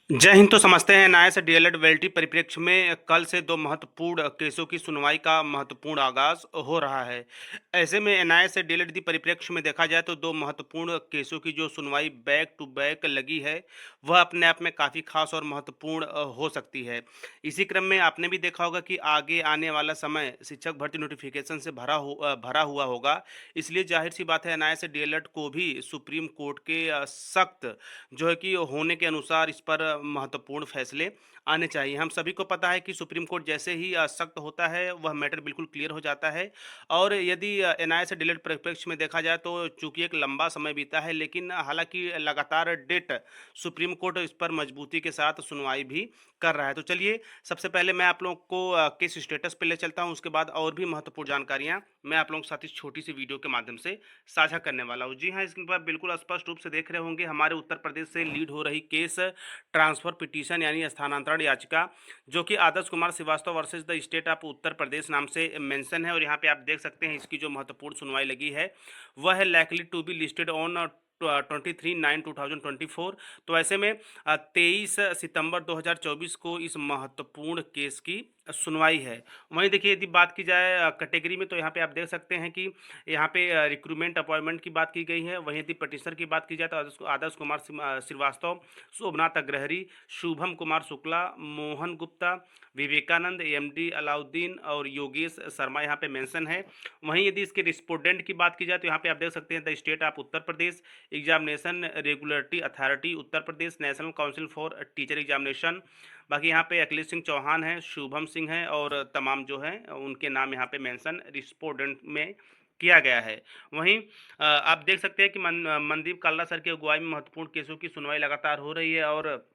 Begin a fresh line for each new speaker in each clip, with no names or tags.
जय हिंद। तो समझते हैं एनआईए से डीएलएड वेल्टी परिप्रेक्ष्य में कल से दो महत्वपूर्ण केसों की सुनवाई का महत्वपूर्ण आगाज हो रहा है। ऐसे में एनआईए से डीएलएड की परिप्रेक्ष्य में देखा जाए तो दो महत्वपूर्ण केसों की जो सुनवाई बैक टू बैक लगी है वह अपने आप में काफ़ी खास और महत्वपूर्ण हो सकती है। इसी क्रम में आपने भी देखा होगा कि आगे आने वाला समय शिक्षक भर्ती नोटिफिकेशन से भरा हुआ होगा। इसलिए जाहिर सी बात है एनआईए से डीएलएड को भी सुप्रीम कोर्ट के सख्त जो है कि होने के अनुसार इस पर महत्वपूर्ण फैसले आने चाहिए। हम सभी को पता है कि सुप्रीम कोर्ट जैसे ही सख्त होता है वह मैटर बिल्कुल क्लियर हो जाता है। और यदि एनआईए से डीलेड परिप्रेक्ष्य में देखा जाए तो चूंकि एक लंबा समय बीता है, लेकिन हालांकि लगातार डेट सुप्रीम कोर्ट इस पर मजबूती के साथ सुनवाई भी कर रहा है। तो चलिए सबसे पहले मैं आप लोग को केस स्टेटस पे ले चलता हूं, उसके बाद और भी महत्वपूर्ण जानकारियां मैं आप लोगों के साथ इस छोटी सी वीडियो के माध्यम से साझा करने वाला हूं। जी हाँ, इसके बाद बिल्कुल स्पष्ट रूप से देख रहे होंगे हमारे उत्तर प्रदेश से लीड हो रही केस ट्रांसफर पिटीशन यानी स्थानांतरण याचिका, जो कि Adarsh Kumar Srivastava versus the state of Uttar Pradesh नाम से मेंशन है। और यहाँ पे आप देख सकते हैं इसकी जो महत्वपूर्ण सुनवाई लगी है वह है likely to be listed on 23/9/2024। तो ऐसे में 23 सितंबर 2024 को इस महत्वपूर्ण केस की सुनवाई है। वहीं देखिए यदि बात की जाए कैटेगरी में, तो यहाँ पे आप देख सकते हैं कि यहाँ पे रिक्रूटमेंट अपॉइंटमेंट की बात की गई है। वहीं यदि पटिशनर की बात की जाए तो आदर्श कुमार श्रीवास्तव, शोभनाथ अग्रहरी, शुभम कुमार शुक्ला, मोहन गुप्ता, विवेकानंद, एमडी अलाउद्दीन और योगेश शर्मा यहाँ पे मेंशन है। वहीं यदि इसके रिस्पोंडेंट की बात की जाए तो यहाँ पे आप देख सकते हैं the state of Uttar Pradesh, examination regulatory authority Uttar Pradesh, national council for teacher examination. बाकी यहाँ पे अखिलेश सिंह चौहान है, शुभम सिंह है और तमाम जो हैं उनके नाम यहाँ पे मेंशन रिस्पोंडेंट में किया गया है। वहीं आप देख सकते हैं कि मनदीप काल्ला सर की अगुवाई में महत्वपूर्ण केसों की सुनवाई लगातार हो रही है। और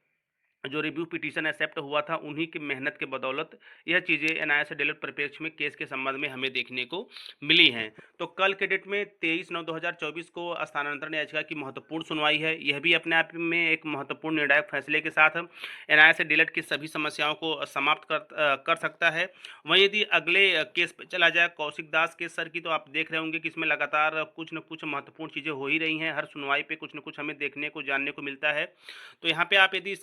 जो रिव्यू पिटीशन एक्सेप्ट हुआ था उन्हीं की मेहनत के बदौलत यह चीज़ें एनआईए से डेलट परिप्रेक्ष्य में केस के संबंध में हमें देखने को मिली हैं। तो कल के डेट में 23/9/2024 को स्थानांतरण याचिका की महत्वपूर्ण सुनवाई है। यह भी अपने आप में एक महत्वपूर्ण निर्णायक फैसले के साथ एनआईए से डेलट की सभी समस्याओं को समाप्त कर सकता है। वहीं यदि अगले केस पे चला जाए कौशिक दास केस सर की, तो आप देख रहे होंगे कि इसमें लगातार कुछ न कुछ महत्वपूर्ण चीज़ें हो ही रही हैं। हर सुनवाई पे कुछ न कुछ हमें देखने को जानने को मिलता है। तो यहाँ पे आप यदि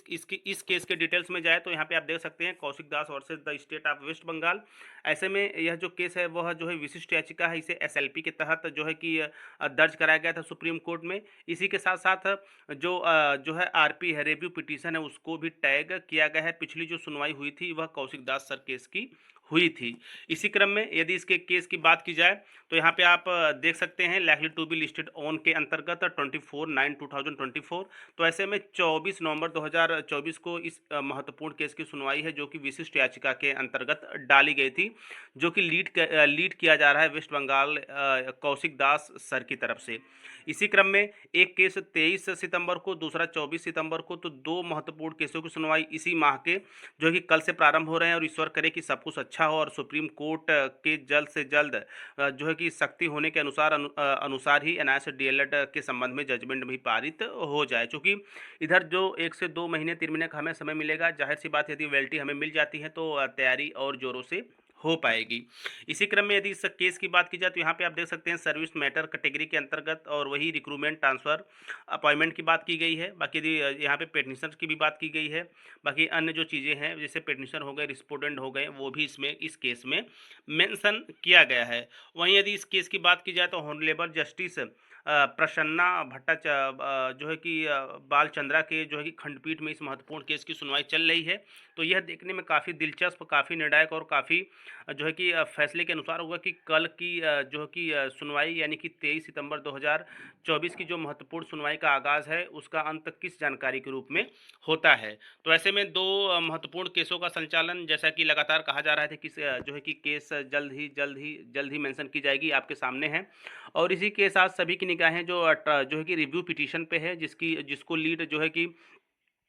इस केस के डिटेल्स में जाए तो यहाँ पे आप देख सकते हैं Kaushik Das versus the state of West Bengal. ऐसे में यह जो केस है वह जो है विशिष्ट याचिका है, इसे एसएलपी के तहत जो है कि दर्ज कराया गया था सुप्रीम कोर्ट में। इसी के साथ साथ जो है आरपी है रिव्यू पिटीशन है उसको भी टैग किया गया है। पिछली जो सुनवाई हुई थी वह कौशिक दास सर केस की हुई थी। इसी क्रम में यदि इसके केस की बात की जाए तो यहाँ पे आप देख सकते हैं likely to be listed on के अंतर्गत 24/9/2024। तो ऐसे में 24 नवंबर 2024 को इस महत्वपूर्ण केस की सुनवाई है जो कि विशिष्ट याचिका के अंतर्गत डाली गई थी, जो कि लीड किया जा रहा है वेस्ट बंगाल कौशिक दास सर की तरफ से। इसी क्रम में एक केस 23 सितंबर को, दूसरा 24 सितंबर को। तो दो महत्वपूर्ण केसों की सुनवाई इसी माह के जो कि कल से प्रारंभ हो रहे हैं। और ईश्वर करे कि सब कुछ अच्छा हो और सुप्रीम कोर्ट के जल्द से जल्द जो है कि सख्ती होने के अनुसार ही एनआईए से डीएलएड के संबंध में जजमेंट भी पारित हो जाए। क्योंकि इधर जो 1 से 2 महीने 3 महीने का हमें समय मिलेगा, जाहिर सी बात यदि वेल्टी हमें मिल जाती है तो तैयारी और जोरों से हो पाएगी। इसी क्रम में यदि इस केस की बात की जाए तो यहाँ पे आप देख सकते हैं सर्विस मैटर कैटेगरी के अंतर्गत और वही रिक्रूटमेंट ट्रांसफ़र अपॉइंटमेंट की बात की गई है। बाकी यदि यहाँ पे पेटिशनर की भी बात की गई है। बाकी अन्य जो चीज़ें हैं जैसे पेटिशनर हो गए, रिस्पोंडेंट हो गए, वो भी इसमें इस केस में मेंशन किया गया है। वहीं यदि इस केस की बात की जाए तो हॉनरेबल जस्टिस प्रसन्ना जो है कि बालचंद्रा के जो है कि खंडपीठ में इस महत्वपूर्ण केस की सुनवाई चल रही है। तो यह देखने में काफ़ी दिलचस्प, काफ़ी निर्णायक और काफ़ी जो है कि फैसले के अनुसार होगा कि कल की जो है कि सुनवाई यानी कि 23 सितंबर 2024 की जो महत्वपूर्ण सुनवाई का आगाज़ है उसका अंत किस जानकारी के रूप में होता है। तो ऐसे में दो महत्वपूर्ण केसों का संचालन, जैसा कि लगातार कहा जा रहा था कि जो है कि केस जल्द ही मेंशन की जाएगी, आपके सामने है। और इसी के साथ सभी की निगाहें जो है कि रिव्यू पिटीशन पे है, जिसको लीड जो है कि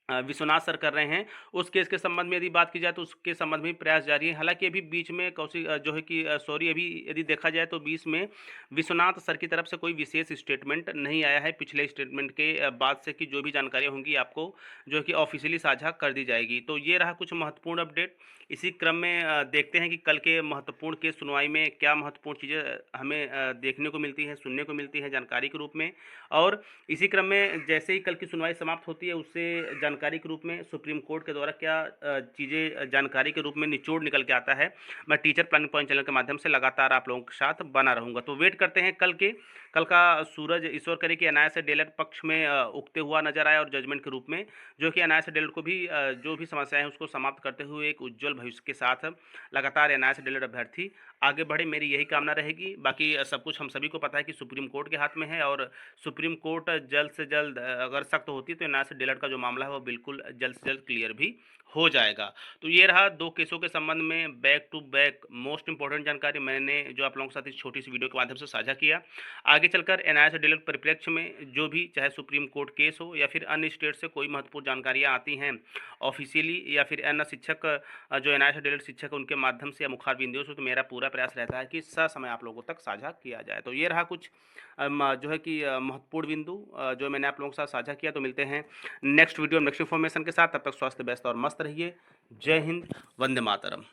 विश्वनाथ सर कर रहे हैं। उस केस के संबंध में यदि बात की जाए तो उसके संबंध में प्रयास जारी है। हालांकि अभी बीच में कौशिक जो है कि सॉरी अभी यदि देखा जाए तो बीच में विश्वनाथ सर की तरफ से कोई विशेष स्टेटमेंट नहीं आया है पिछले स्टेटमेंट के बाद से, कि जो भी जानकारियाँ होंगी आपको जो है कि ऑफिशियली साझा कर दी जाएगी। तो ये रहा कुछ महत्वपूर्ण अपडेट। इसी क्रम में देखते हैं कि कल के महत्वपूर्ण केस सुनवाई में क्या महत्वपूर्ण चीज़ें हमें देखने को मिलती हैं, सुनने को मिलती हैं जानकारी के रूप में। और इसी क्रम में जैसे ही कल की सुनवाई समाप्त होती है उससे जानकारी के रूप में सुप्रीम कोर्ट के द्वारा क्या चीज़ें जानकारी के रूप में निचोड़ निकल के आता है, मैं टीचर प्लानिंग पॉइंट चैनल के माध्यम से लगातार आप लोगों के साथ बना रहूँगा। तो वेट करते हैं कल का सूरज ईश्वर करे कि अनायास डीएलएड पक्ष में उगते हुआ नजर आए और जजमेंट के रूप में, जो कि अनायास डीएलएड को भी जो भी समस्याएं हैं उसको समाप्त करते हुए एक उज्जवल भविष्य के साथ लगातार अनायास डीएलएड अभ्यर्थी आगे बढ़े, मेरी यही कामना रहेगी। बाकी सब कुछ हम सभी को पता है कि सुप्रीम कोर्ट के हाथ में है और सुप्रीम कोर्ट जल्द से जल्द अगर सख्त होती है तो अनायास डीएलएड का जो मामला है वो बिल्कुल जल्द से जल्द क्लियर भी हो जाएगा। तो ये रहा 2 केसों के संबंध में back to back most important जानकारी मैंने जो आप लोगों के साथ इस छोटी सी वीडियो के माध्यम से साझा किया। आगे चलकर एनआईए डीएलएड परिप्रेक्ष्य में जो भी चाहे सुप्रीम कोर्ट केस हो या फिर अन्य स्टेट से कोई महत्वपूर्ण जानकारियाँ आती हैं ऑफिशियली या फिर अन्य शिक्षक जो एनआईए डीएलएड शिक्षक हैं उनके माध्यम से या मुखार बिंदुओं से, तो मेरा पूरा प्रयास रहता है कि ससमय आप लोगों तक साझा किया जाए। तो ये रहा कुछ जो है कि महत्वपूर्ण बिंदु जो मैंने आप लोगों के साथ साझा किया। तो मिलते हैं नेक्स्ट वीडियो नेक्स्ट इन्फॉर्मेशन के साथ, तब तक स्वस्थ व्यस्त और मस्त रहिए। जय हिंद, वंदे मातरम।